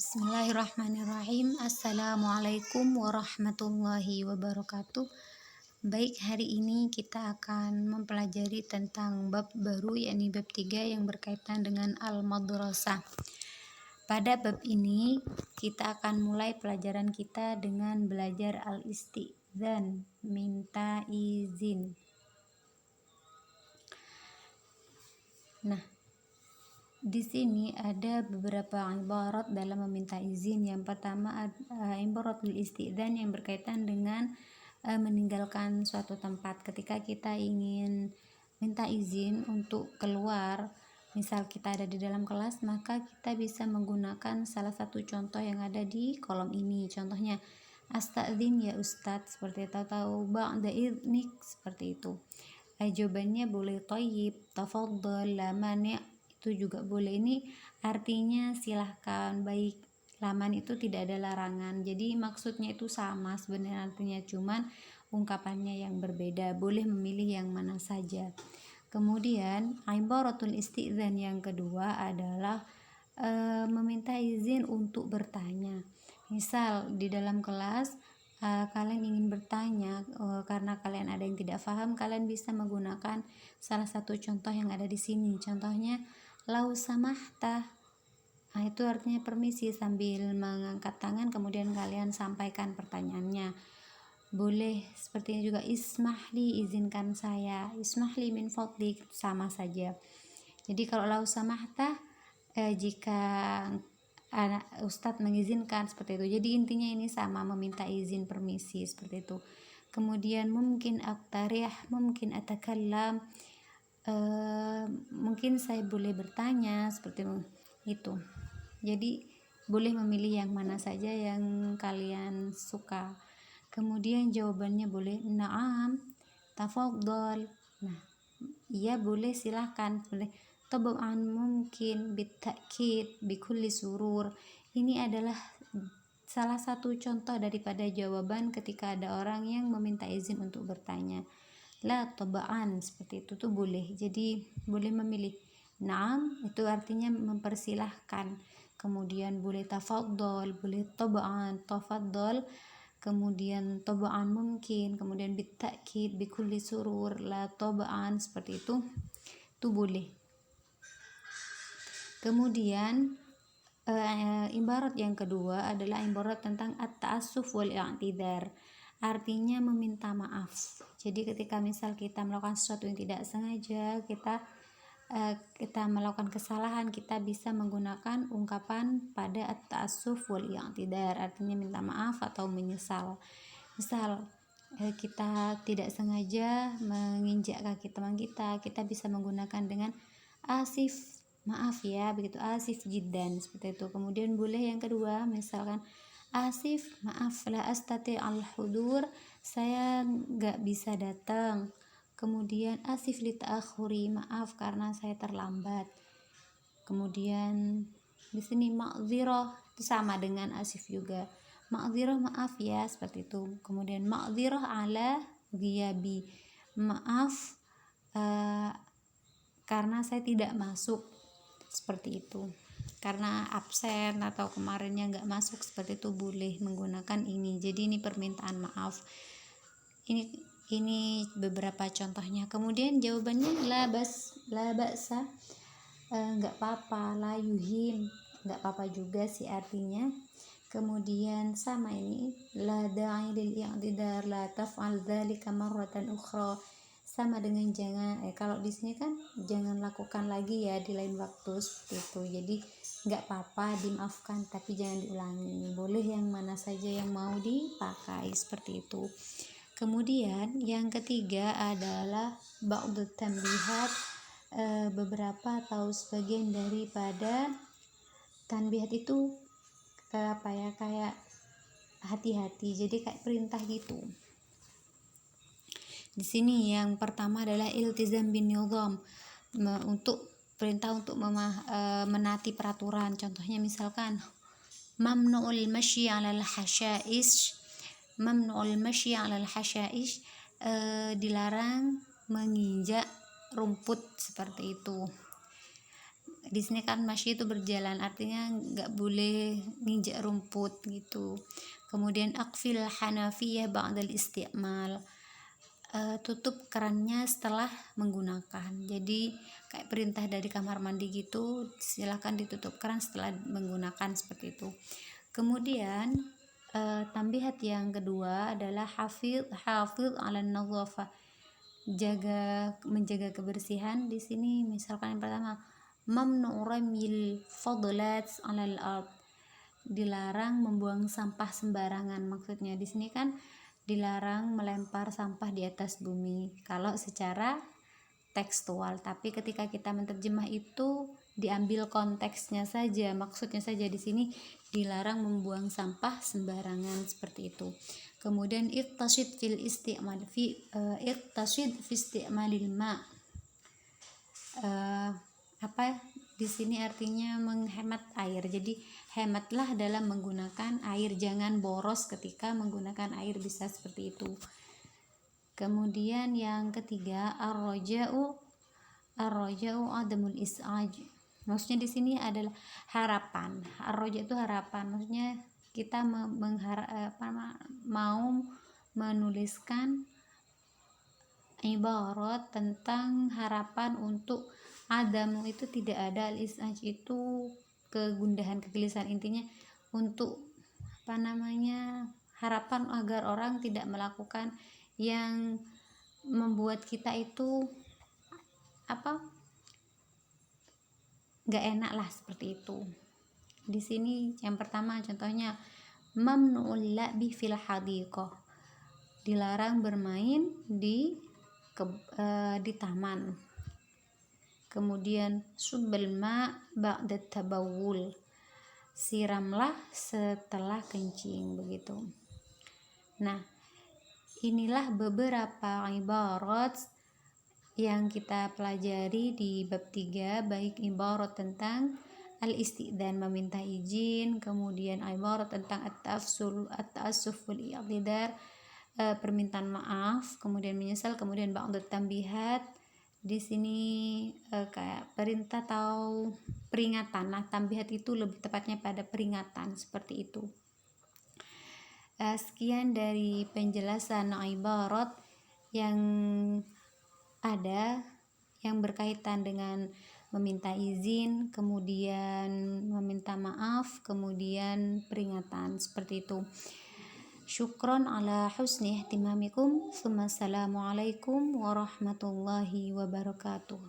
Bismillahirrahmanirrahim. Assalamualaikum warahmatullahi wabarakatuh. Baik, hari ini kita akan mempelajari tentang bab baru, yakni bab 3 yang berkaitan dengan al-madrasah. Pada bab ini kita akan mulai pelajaran kita dengan belajar al-istidzan, minta izin. Nah, di sini ada beberapa ibarat dalam meminta izin. Yang pertama ibaratul istidzan yang berkaitan dengan meninggalkan suatu tempat. Ketika kita ingin minta izin untuk keluar, misal kita ada di dalam kelas, maka kita bisa menggunakan salah satu contoh yang ada di kolom ini. Contohnya, astadzin ya ustadz, seperti itu, atau ba'da idnik, seperti itu. Jawabannya boleh thayyib, tafadhal, la mani', itu juga boleh. Ini artinya silahkan, baik. Laman itu tidak ada larangan, jadi maksudnya itu sama sebenarnya, artinya cuman ungkapannya yang berbeda. Boleh memilih yang mana saja. Kemudian ibaratul istidzan yang kedua adalah meminta izin untuk bertanya. Misal di dalam kelas kalian ingin bertanya karena kalian ada yang tidak paham, kalian bisa menggunakan salah satu contoh yang ada di sini. Contohnya, lau samahta. Nah, itu artinya permisi, sambil mengangkat tangan kemudian kalian sampaikan pertanyaannya. Boleh sepertinya juga ismahli, izinkan saya, ismahli min fadlik, sama saja. Jadi kalau lau samahta jika Ustadz mengizinkan, seperti itu. Jadi intinya ini sama, meminta izin, permisi, seperti itu. Kemudian mungkin aktarih, mungkin atakallam, mungkin saya boleh bertanya, seperti itu. Jadi boleh memilih yang mana saja yang kalian suka. Kemudian jawabannya boleh na'am, tafadhal. Nah, iya boleh, silahkan. Boleh tab'an, mungkin, bitakid, bikulli surur. Ini adalah salah satu contoh daripada jawaban ketika ada orang yang meminta izin untuk bertanya. La tab'an, seperti itu tuh boleh. Jadi boleh memilih. Naam itu artinya mempersilahkan. Kemudian boleh tafadhal, boleh tab'an, tafadhal. Kemudian tab'an mungkin, kemudian bitakid, bikulli surur, la tab'an, seperti itu boleh. Kemudian ibarat yang kedua adalah ibarat tentang at-ta'assuf wal i'tidar, artinya meminta maaf. Jadi ketika misal kita melakukan sesuatu yang tidak sengaja, kita melakukan kesalahan, kita bisa menggunakan ungkapan pada at-ta'assuf wal i'tidar, artinya minta maaf atau menyesal. Misal kita tidak sengaja menginjak kaki teman kita, kita bisa menggunakan dengan asif, maaf ya, begitu, asif jiddan, seperti itu. Kemudian boleh yang kedua, misalkan asif, maaf, la astati al hudur, saya nggak bisa datang. Kemudian asif li ta'akhuri, maaf karena saya terlambat. Kemudian di sini ma'dzirah, itu sama dengan asif juga. Ma'dzirah, maaf ya, seperti itu. Kemudian ma'dzirah ala ghiyabi, maaf karena saya tidak masuk, seperti itu. Karena absen atau kemarinnya nggak masuk, seperti itu, boleh menggunakan ini. Jadi ini permintaan maaf. Ini beberapa contohnya. Kemudian jawabannya la ba'sa, nggak apa-apa, la yuhim, nggak apa-apa juga sih artinya. Kemudian sama ini, la da'i lil i'tidar, la taf'al dzalika marratan ukhra, sama dengan jangan, kalau di sini kan jangan lakukan lagi ya di lain waktu, seperti itu. Jadi nggak apa-apa, dimaafkan, tapi jangan diulangi. Boleh yang mana saja yang mau dipakai, seperti itu. Kemudian yang ketiga adalah ba'dut tanbihat, beberapa atau sebagian daripada tanbihat itu kayak hati-hati, jadi kayak perintah gitu. Di sini yang pertama adalah iltizam bin nizam, untuk perintah untuk menaati peraturan. Contohnya misalkan mamnu'ul masyi 'alal hasyaish, mamnu'ul masyi 'alal hasyaish, dilarang menginjak rumput, seperti itu. Di sini kan masyi itu berjalan, artinya nggak boleh nginjak rumput gitu. Kemudian akfil hanafiyah ba'dal isti'mal, tutup kerannya setelah menggunakan. Jadi kayak perintah dari kamar mandi gitu, silahkan ditutup keran setelah menggunakan, seperti itu. Kemudian tambihat yang kedua adalah hafiz 'ala nadhafah, menjaga kebersihan. Di sini misalkan yang pertama, mamnu ramyil fadlat 'alal ard, dilarang membuang sampah sembarangan. Maksudnya di sini kan dilarang melempar sampah di atas bumi kalau secara tekstual, tapi ketika kita menerjemah itu diambil konteksnya saja, maksudnya saja. Di sini dilarang membuang sampah sembarangan, seperti itu. Kemudian irtasyid fil isti'mal irtasyid fi isti'malil ma, apa di sini artinya menghemat air. Jadi hematlah dalam menggunakan air, jangan boros ketika menggunakan air, bisa seperti itu. Kemudian yang ketiga, ar-raja'u adamul is'aj. Maksudnya di sini adalah harapan. Ar-raja itu harapan. Maksudnya kita mau menuliskan ibarat tentang harapan untuk adamu itu tidak ada, al-is'aj itu kegundahan, kegelisahan, intinya untuk harapan agar orang tidak melakukan yang membuat kita itu nggak enak lah, seperti itu. Di sini yang pertama contohnya, mamnu'ul la'bi fil hadiqah, dilarang bermain di taman. Kemudian subbal ma ba'da tabawul, siramlah setelah kencing, begitu. Nah, inilah beberapa ibarat yang kita pelajari di bab 3, baik ibarat tentang al-isti'dzan, meminta izin, kemudian ibarat tentang at-ta'assuf wal i'tidar, permintaan maaf, kemudian menyesal, kemudian ba'dut tambihat. Di sini kayak perintah atau peringatan. Nah, tambihat itu lebih tepatnya pada peringatan, seperti itu. Sekian dari penjelasan ibarat yang ada yang berkaitan dengan meminta izin, kemudian meminta maaf, kemudian peringatan, seperti itu. Syukron ala husni ihtimamikum. Assalamualaikum warahmatullahi wabarakatuh.